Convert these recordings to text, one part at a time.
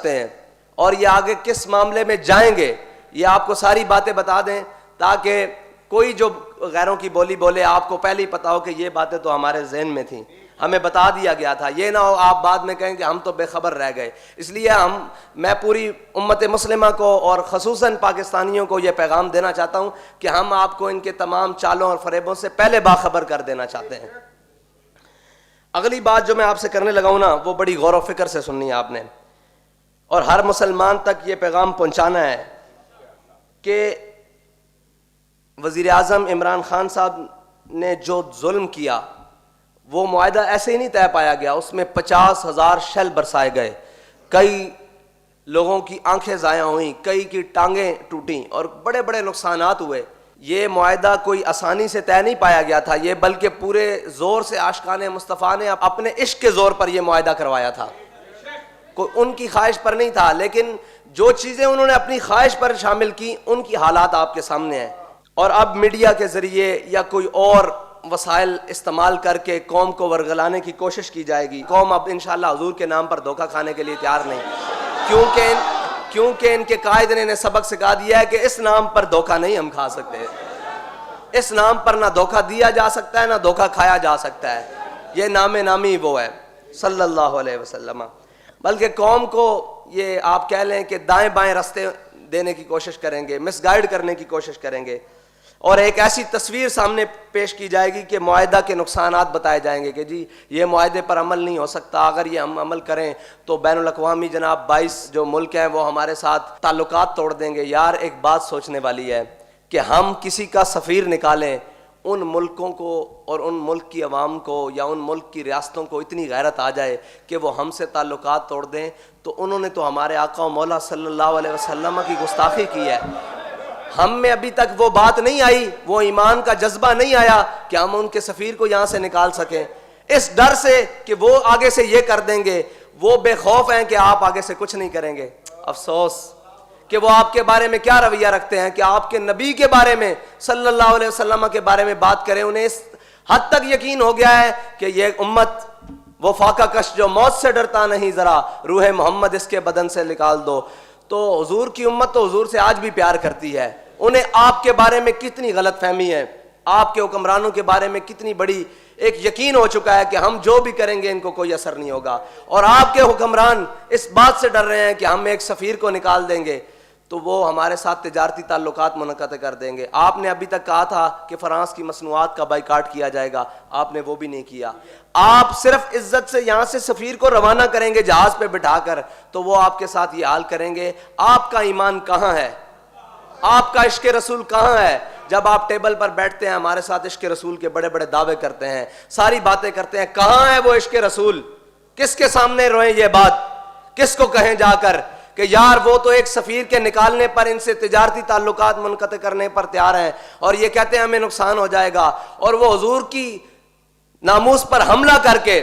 ہیں اور یہ آگے کس معاملے میں جائیں گے، یہ آپ کو ساری باتیں بتا دیں تاکہ کوئی جو غیروں کی بولی بولے آپ کو پہلے ہی پتا ہو کہ یہ باتیں تو ہمارے ذہن میں تھیں، ہمیں بتا دیا گیا تھا، یہ نہ ہو آپ بعد میں کہیں کہ ہم تو بے خبر رہ گئے۔ اس لیے میں پوری امت مسلمہ کو اور خصوصاً پاکستانیوں کو یہ پیغام دینا چاہتا ہوں کہ ہم آپ کو ان کے تمام چالوں اور فریبوں سے پہلے باخبر کر دینا چاہتے ہیں۔ اگلی بات جو میں آپ سے کرنے لگا ہوں نا، وہ بڑی غور و فکر سے سننی ہے آپ نے، اور ہر مسلمان تک یہ پیغام پہنچانا ہے کہ وزیر اعظم عمران خان صاحب نے جو ظلم کیا وہ معاہدہ ایسے ہی نہیں طے پایا گیا، اس میں 50,000 شیل برسائے گئے، کئی لوگوں کی آنکھیں ضائع ہوئیں، کئی کی ٹانگیں ٹوٹیں اور بڑے بڑے نقصانات ہوئے۔ یہ معاہدہ کوئی آسانی سے طے نہیں پایا گیا تھا، یہ بلکہ پورے زور سے عاشقان مصطفیٰ نے اپنے عشق کے زور پر یہ معاہدہ کروایا تھا، کوئی ان کی خواہش پر نہیں تھا، لیکن جو چیزیں انہوں نے اپنی خواہش پر شامل کی ان کی حالات آپ کے سامنے ہیں۔ اور اب میڈیا کے ذریعے یا کوئی اور وسائل استعمال کر کے قوم کو ورگلانے کی کوشش کی جائے گی۔ قوم اب انشاءاللہ حضور کے نام پر دھوکہ کھانے کے لیے تیار نہیں، کیونکہ ان کے قائد نے انہیں سبق سکھا دیا ہے کہ اس نام پر دھوکہ نہیں ہم کھا سکتے، اس نام پر نہ دھوکہ دیا جا سکتا ہے نہ دھوکہ کھایا جا سکتا ہے، یہ نام نامی وہ ہے صلی اللہ علیہ وسلم۔ بلکہ قوم کو یہ آپ کہہ لیں کہ دائیں بائیں راستے دینے کی کوشش کریں گے، مس گائیڈ کرنے کی کوشش کریں گے، اور ایک ایسی تصویر سامنے پیش کی جائے گی کہ معاہدہ کے نقصانات بتائے جائیں گے کہ جی یہ معاہدے پر عمل نہیں ہو سکتا، اگر یہ ہم عمل کریں تو بین الاقوامی جناب 22 جو ملک ہیں وہ ہمارے ساتھ تعلقات توڑ دیں گے۔ یار ایک بات سوچنے والی ہے کہ ہم کسی کا سفیر نکالیں، ان ملکوں کو اور ان ملک کی عوام کو یا ان ملک کی ریاستوں کو اتنی غیرت آ جائے کہ وہ ہم سے تعلقات توڑ دیں، تو انہوں نے تو ہمارے آقا و مولا صلی اللہ علیہ وسلم کی گستاخی کی ہے۔ ہم میں ابھی تک وہ بات نہیں آئی، وہ ایمان کا جذبہ نہیں آیا کہ ہم ان کے سفیر کو یہاں سے نکال سکیں، اس ڈر سے کہ وہ آگے سے یہ کر دیں گے، وہ بے خوف ہیں کہ آپ آگے سے کچھ نہیں کریں گے۔ افسوس کہ وہ آپ کے بارے میں کیا رویہ رکھتے ہیں کہ آپ کے نبی کے بارے میں صلی اللہ علیہ وسلم کے بارے میں بات کریں، انہیں اس حد تک یقین ہو گیا ہے کہ یہ امت وہ فاقہ کش جو موت سے ڈرتا نہیں، ذرا روح محمد اس کے بدن سے نکال دو۔ تو حضور کی امت تو حضور سے آج بھی پیار کرتی ہے، انہیں آپ کے بارے میں کتنی غلط فہمی ہے، آپ کے حکمرانوں کے بارے میں کتنی بڑی ایک یقین ہو چکا ہے کہ ہم جو بھی کریں گے ان کو کوئی اثر نہیں ہوگا، اور آپ کے حکمران اس بات سے ڈر رہے ہیں کہ ہم ایک سفیر کو نکال دیں گے تو وہ ہمارے ساتھ تجارتی تعلقات منعقد کر دیں گے۔ آپ نے ابھی تک کہا تھا کہ فرانس کی مصنوعات کا بائیکاٹ کیا جائے گا، آپ نے وہ بھی نہیں کیا۔ آپ صرف عزت سے یہاں سے سفیر کو روانہ کریں گے جہاز پہ بٹھا کر تو وہ آپ کے ساتھ یہ حال کریں گے۔ آپ کا ایمان کہاں ہے؟ آپ کا عشق رسول کہاں ہے؟ جب آپ ٹیبل پر بیٹھتے ہیں ہمارے ساتھ عشق رسول کے بڑے بڑے دعوے کرتے ہیں، ساری باتیں کرتے ہیں، کہاں ہے وہ عشق رسول؟ کس کے سامنے روئیں یہ بات؟ کس کو کہیں جا کر کہ یار وہ تو ایک سفیر کے نکالنے پر، ان سے تجارتی تعلقات منقطع کرنے پر تیار ہیں، اور یہ کہتے ہیں ہمیں نقصان ہو جائے گا، اور وہ حضور کی ناموس پر حملہ کر کے،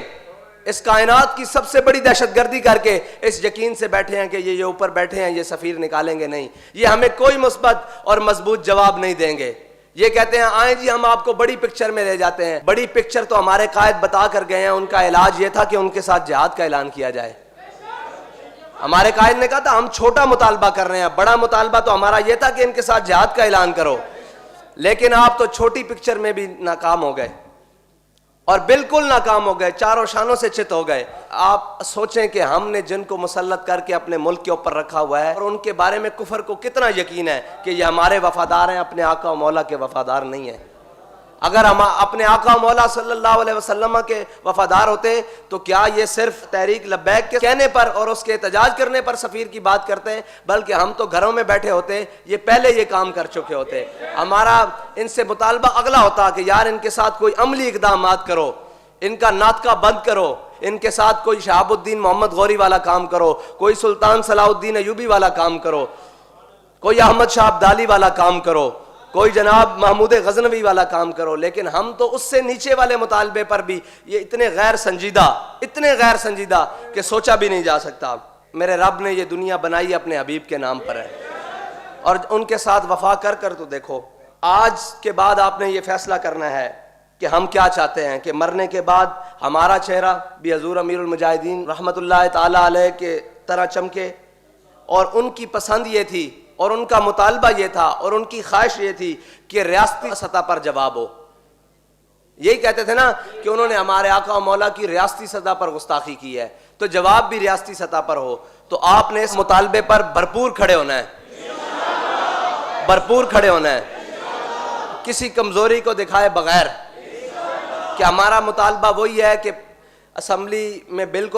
اس کائنات کی سب سے بڑی دہشت گردی کر کے اس یقین سے بیٹھے ہیں کہ یہ اوپر بیٹھے ہیں، یہ سفیر نکالیں گے نہیں، یہ ہمیں کوئی مثبت اور مضبوط جواب نہیں دیں گے۔ یہ کہتے ہیں آئیں جی ہم آپ کو بڑی پکچر میں لے جاتے ہیں۔ بڑی پکچر تو ہمارے قائد بتا کر گئے ہیں، ان کا علاج یہ تھا کہ ان کے ساتھ جہاد کا اعلان کیا جائے۔ ہمارے قائد نے کہا تھا ہم چھوٹا مطالبہ کر رہے ہیں، بڑا مطالبہ تو ہمارا یہ تھا کہ ان کے ساتھ جہاد کا اعلان کرو، لیکن آپ تو چھوٹی پکچر میں بھی ناکام ہو گئے، اور بالکل ناکام ہو گئے، چاروں شانوں سے چت ہو گئے۔ آپ سوچیں کہ ہم نے جن کو مسلط کر کے اپنے ملک کے اوپر رکھا ہوا ہے، اور ان کے بارے میں کفر کو کتنا یقین ہے کہ یہ ہمارے وفادار ہیں، اپنے آقا و مولا کے وفادار نہیں ہیں۔ اگر ہم اپنے آقا و مولا صلی اللہ علیہ وسلم کے وفادار ہوتے تو کیا یہ صرف تحریک لبیک کے کہنے پر اور اس کے احتجاج کرنے پر سفیر کی بات کرتے ہیں؟ بلکہ ہم تو گھروں میں بیٹھے ہوتے، یہ پہلے یہ کام کر چکے ہوتے۔ ہمارا ان سے مطالبہ اگلا ہوتا کہ یار ان کے ساتھ کوئی عملی اقدامات کرو، ان کا ناطقہ بند کرو، ان کے ساتھ کوئی شہاب الدین محمد غوری والا کام کرو، کوئی سلطان صلاح الدین ایوبی والا کام کرو، کوئی احمد شاہ ابدالی والا کام کرو، کوئی جناب محمود غزنوی والا کام کرو۔ لیکن ہم تو اس سے نیچے والے مطالبے پر بھی یہ اتنے غیر سنجیدہ کہ سوچا بھی نہیں جا سکتا۔ میرے رب نے یہ دنیا بنائی اپنے حبیب کے نام پر ہے، اور ان کے ساتھ وفا کر کر تو دیکھو۔ آج کے بعد آپ نے یہ فیصلہ کرنا ہے کہ ہم کیا چاہتے ہیں، کہ مرنے کے بعد ہمارا چہرہ بھی حضور امیر المجاہدین رحمت اللہ تعالی علیہ کے طرح چمکے، اور ان کی پسند یہ تھی اور ان کا مطالبہ یہ تھا اور ان کی خواہش یہ تھی کہ ریاستی سطح پر جواب ہو. یہی کہتے تھے نا کہ انہوں نے ہمارے آقا و مولا کی ریاستی سطح پر گستاخی کی ہے, تو جواب بھی ریاستی سطح پر ہو. تو آپ نے اس مطالبے پر بھرپور کھڑے ہونا ہے, بھرپور کھڑے ہونا ہے, کسی کمزوری کو دکھائے بغیر, کہ ہمارا مطالبہ وہی ہے کہ اسمبلی میں بل کو